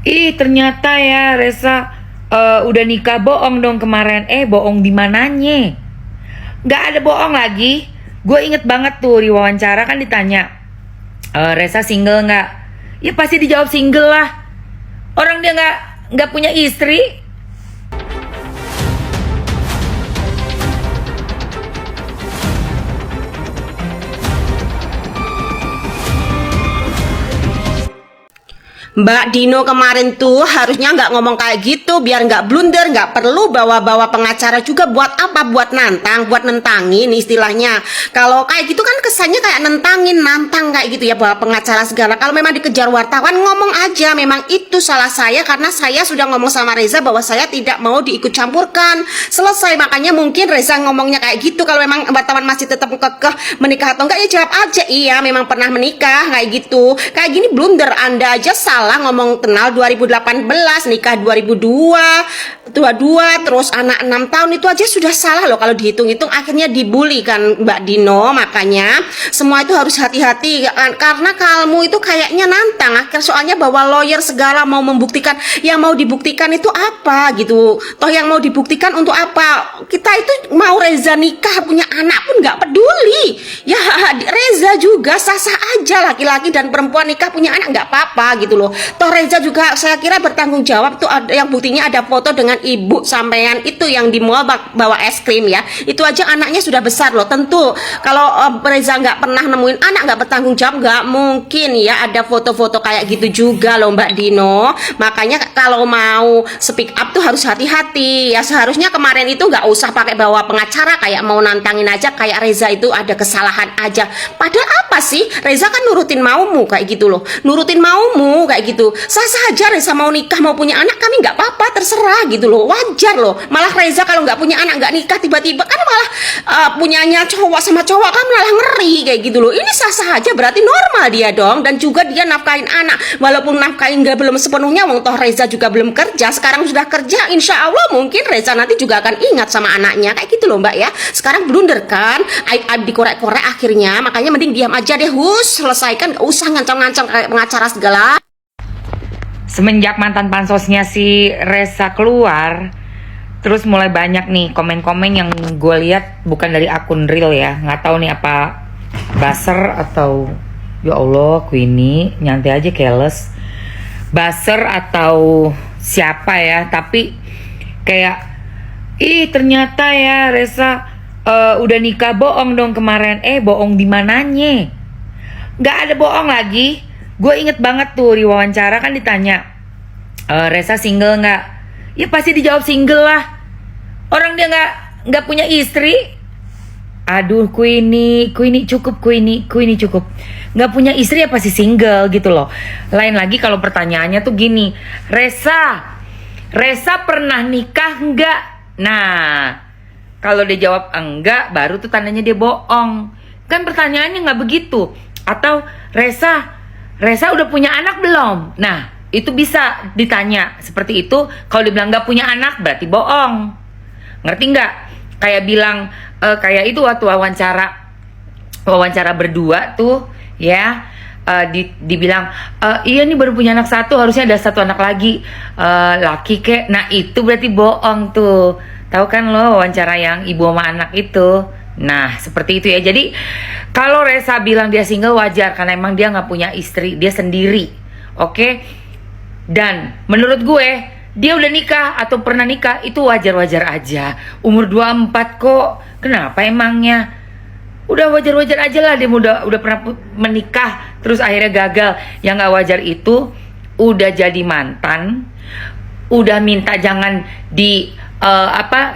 Ih, ternyata ya Resa udah nikah. Bohong dong kemarin. Bohong di mananya? Gak ada bohong lagi. Gue inget banget tuh di wawancara kan ditanya, Resa single nggak? Ya pasti dijawab single lah. Orang dia nggak punya istri. Mbak Dino kemarin tuh harusnya nggak ngomong kayak gitu biar nggak blunder, nggak perlu bawa-bawa pengacara juga. Buat apa? Buat nantang, buat nentangin istilahnya. Kalau kayak gitu kan kesannya kayak nantang kayak gitu ya, bawa pengacara segala. Kalau memang dikejar wartawan ngomong aja, memang itu salah saya karena saya sudah ngomong sama Reza bahwa saya tidak mau diikut campurkan. Selesai, makanya mungkin Reza ngomongnya kayak gitu. Kalau memang wartawan masih tetap kekeh menikah atau enggak ya jawab aja iya memang pernah menikah kayak gitu. Kayak gini blunder, Anda aja salah ngomong kenal 2018, nikah 2022, terus anak 6 tahun itu aja sudah salah loh kalau dihitung-hitung. Akhirnya dibully kan Mbak Dino. Makanya semua itu harus hati-hati karena kamu itu kayaknya nantang. Soalnya bawa lawyer segala mau membuktikan, yang mau dibuktikan itu apa gitu. Toh yang mau dibuktikan untuk apa? Kita itu mau Reza nikah punya anak pun nggak peduli ya. Reza juga sah-sah aja, laki-laki dan perempuan nikah punya anak nggak apa-apa gitu loh. Toh Reza juga saya kira bertanggung jawab tuh, ada yang buktinya ada foto dengan ibu sampean itu yang di mall bawa es krim ya. Itu aja anaknya sudah besar loh. Tentu kalau Reza nggak pernah nemuin anak, nggak bertanggung jawab, nggak mungkin ya ada foto-foto kayak gitu juga loh Mbak Dino. Makanya kalau mau speak up tuh harus hati-hati ya. Seharusnya kemarin itu nggak usah pakai bawa pengacara, kayak mau nantangin aja kayak Reza itu ada kesalahan aja. Padahal apa sih, Reza kan nurutin maumu kayak gitu loh, nurutin maumu kayak gitu. Sah-sah aja Reza mau nikah mau punya anak, kami nggak apa-apa, terserah gitu loh, wajar loh. Malah Reza kalau nggak punya anak nggak nikah tiba-tiba kan malah punyanya cowok sama cowok kan malah ngeri kayak gitu loh. Ini sah-sah aja, berarti normal dia dong. Dan juga dia nafkahin anak, walaupun nafkahin nggak belum sepenuhnya, wong toh Reza juga belum kerja, sekarang sudah kerja, insya Allah mungkin Reza nanti juga akan ingat sama anaknya kayak gitu loh Mbak ya. Sekarang blunder kan, aib-aib dikorek-korek akhirnya. Makanya mending diam aja deh, selesaikan, gak usah ngancam-ngancam kayak pengacara segala. Semenjak mantan pansosnya si Resa keluar, terus mulai banyak nih komen-komen yang gue lihat bukan dari akun real ya. Nggak tahu nih apa buzzer atau ya Allah Queenie nyantai aja keles. Buzzer atau siapa ya, tapi kayak ih ternyata ya Resa udah nikah. Bohong dong kemarin. Bohong di mananya? Gak ada bohong lagi. Gue inget banget tuh di wawancara kan ditanya, Resa single nggak? Ya pasti dijawab single lah. Orang dia nggak punya istri. Aduh Queenie cukup, Queenie cukup. Nggak punya istri ya pasti single gitu loh. Lain lagi kalau pertanyaannya tuh gini, Resa pernah nikah nggak? Nah, kalau dia jawab enggak, baru tuh tandanya dia bohong. Kan pertanyaannya nggak begitu. Atau Resa udah punya anak belum? Nah, itu bisa ditanya seperti itu. Kalau dibilang nggak punya anak, berarti bohong. Ngerti nggak? Kayak bilang, kayak itu waktu wawancara berdua tuh, ya. Dibilang, iya nih baru punya anak satu, harusnya ada satu anak lagi, laki kek. Nah, itu berarti bohong tuh. Tahu kan lo wawancara yang ibu sama anak itu? Nah, seperti itu ya. Jadi kalau Resa bilang dia single wajar karena emang dia nggak punya istri, dia sendiri. Oke? Dan menurut gue dia udah nikah atau pernah nikah itu wajar-wajar aja. Umur 24 kok. Kenapa emangnya? Udah wajar-wajar aja lah, dia udah pernah menikah terus akhirnya gagal. Yang nggak wajar itu udah jadi mantan, udah minta jangan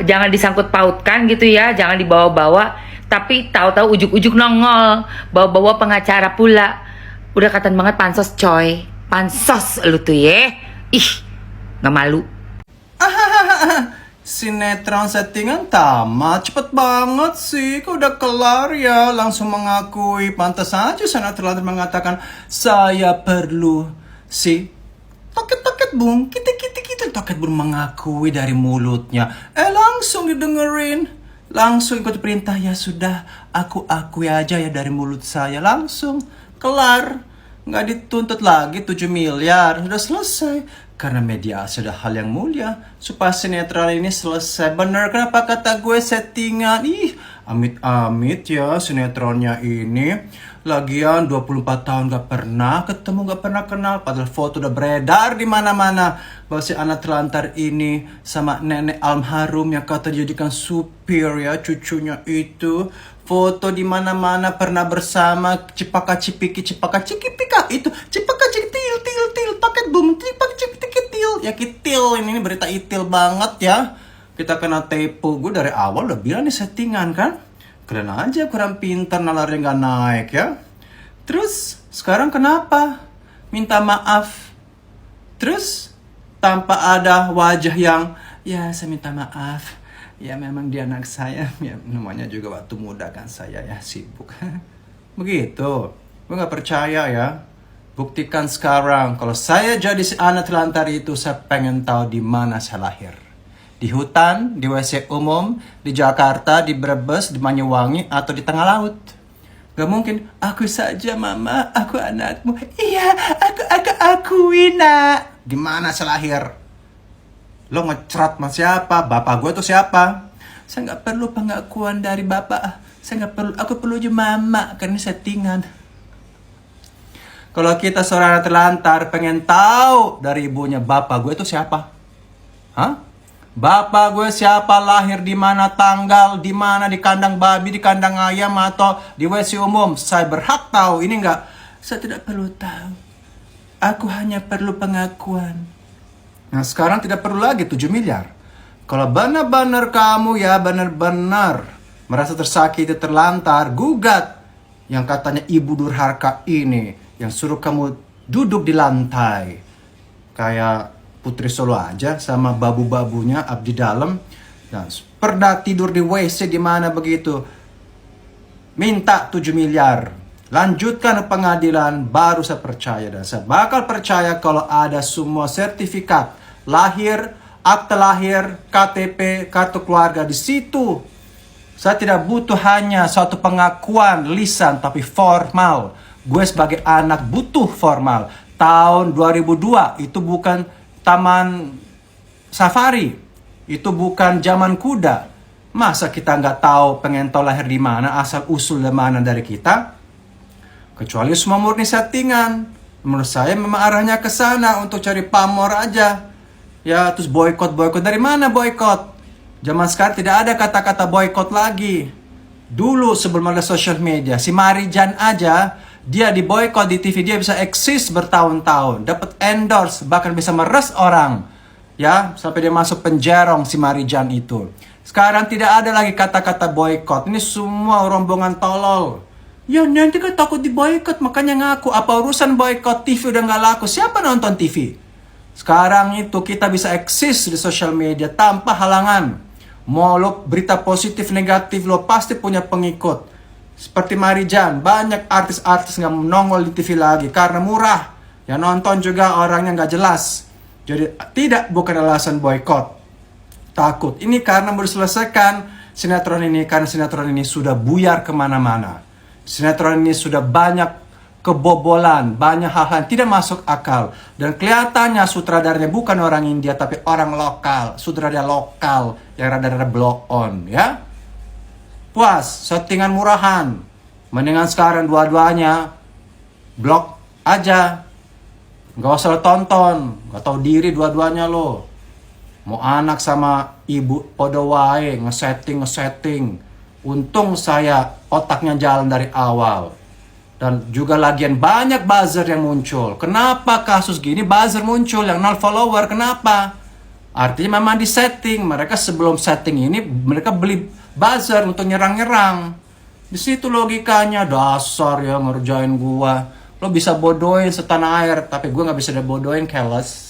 jangan disangkut pautkan gitu ya, jangan dibawa-bawa, tapi tahu-tahu ujuk-ujuk nongol bawa-bawa pengacara pula. Udah katan banget pansos coy, pansos lu tuh ya. Ih, nggak malu. Sinetron settingan tamat, cepet banget sih. Kok udah kelar ya, langsung mengakui. Pantas aja sana terlalu mengatakan saya perlu si toket-toket bung, kita toket bung mengakui dari mulutnya. Langsung didengerin, langsung ikut perintah. Ya sudah, aku akui aja ya dari mulut saya. Langsung kelar, nggak dituntut lagi 7 miliar, udah selesai. Karena media sudah hal yang mulia. Supaya sinetron ini selesai. Bener, kenapa kata gue settingan? Ih, amit-amit ya sinetronnya ini. Lagian 24 tahun gak pernah ketemu, gak pernah kenal. Padahal foto udah beredar di mana-mana bahwa si anak telantar ini sama nenek almarhum yang kata dijadikan supir ya, cucunya itu. Foto di mana-mana pernah bersama, cipaka cipiki cipaka cikipika itu, cipaka cikitil til til paket boom, cipaka cikitil ya kitil. Ini berita itil banget ya. Kita kena tepu. Gue dari awal udah bilang nih settingan kan. Kalian aja kurang pintar, nalarnya nggak naik ya. Terus sekarang kenapa minta maaf? Terus tanpa ada wajah yang ya saya minta maaf. Ya memang dia anak saya. Ya namanya juga waktu muda kan saya ya sibuk. Begitu. Gue nggak percaya ya. Buktikan sekarang kalau saya jadi si anak telantar itu, saya pengen tahu di mana saya lahir. Di hutan, di WC umum, di Jakarta, di Brebes, di Banyuwangi, atau di tengah laut. Gak mungkin, aku saja mama, aku anakmu. Iya, aku nak. Di mana saya lahir? Lo ngecerat sama siapa? Bapak gue tuh siapa? Saya gak perlu pengakuan dari bapak. Saya gak perlu, aku perlu aja mama, karena ini settingan. Kalau kita seorang anak telantar pengen tahu dari ibunya, bapak gue tuh siapa? Hah? Bapak gue siapa, lahir di mana, tanggal di mana, di kandang babi, di kandang ayam, atau di WC umum. Saya berhak tahu. Ini enggak. Saya tidak perlu tahu. Aku hanya perlu pengakuan. Nah sekarang tidak perlu lagi 7 miliar. Kalau benar-benar kamu ya benar-benar merasa tersakiti, terlantar, gugat yang katanya ibu durhaka ini yang suruh kamu duduk di lantai kayak Putri Solo aja sama babu-babunya abdi dalam. Nah, pernah tidur di WC di mana begitu. Minta 7 miliar. Lanjutkan ke pengadilan, baru saya percaya. Dan saya bakal percaya kalau ada semua sertifikat lahir, akte lahir, KTP, kartu keluarga di situ. Saya tidak butuh hanya suatu pengakuan lisan, tapi formal. Gue sebagai anak butuh formal. Tahun 2002 itu bukan taman safari, itu bukan zaman kuda. Masa kita nggak tahu pengen tahu lahir di mana, asal usul dari mana dari kita? Kecuali semua murni settingan. Menurut saya memang arahnya ke sana untuk cari pamor aja. Ya terus boykot dari mana boykot? Zaman sekarang tidak ada kata-kata boykot lagi. Dulu sebelum ada social media, si Marijan aja dia di boykot di TV, dia bisa eksis bertahun-tahun, dapat endorse, bahkan bisa meres orang, ya sampai dia masuk penjerong si Marijan itu. Sekarang tidak ada lagi kata-kata boykot. Ini semua rombongan tolol. Ya nanti kan takut di boykot, makanya ngaku. Apa urusan boykot? TV udah nggak laku. Siapa nonton TV? Sekarang itu kita bisa eksis di sosial media tanpa halangan. Mau lo berita positif negatif lo pasti punya pengikut. Seperti Marijan, banyak artis-artis nggak nongol di TV lagi karena murah. Yang nonton juga orangnya nggak jelas. Jadi bukan alasan boykot. Takut. Ini karena baru selesaikan sinetron ini, karena sinetron ini sudah buyar kemana-mana. Sinetron ini sudah banyak kebobolan, banyak hal-hal yang tidak masuk akal. Dan kelihatannya sutradaranya bukan orang India, tapi orang lokal. Sutradara lokal yang rada-rada blow on, ya. Puas, settingan murahan. Mendingan sekarang dua-duanya blok aja. Gak usah lo tonton. Gak tahu diri dua-duanya lo. Mau anak sama ibu podo wae ngesetting. Untung saya otaknya jalan dari awal. Dan juga lagian banyak buzzer yang muncul. Kenapa kasus gini buzzer muncul yang 0 follower? Kenapa? Artinya memang di setting. Mereka sebelum setting ini mereka beli buzzer untuk nyerang-nyerang. Di situ logikanya. Dasar ya ngerjain gua. Lo bisa bodohin setanah air, tapi gua nggak bisa bodohin keles.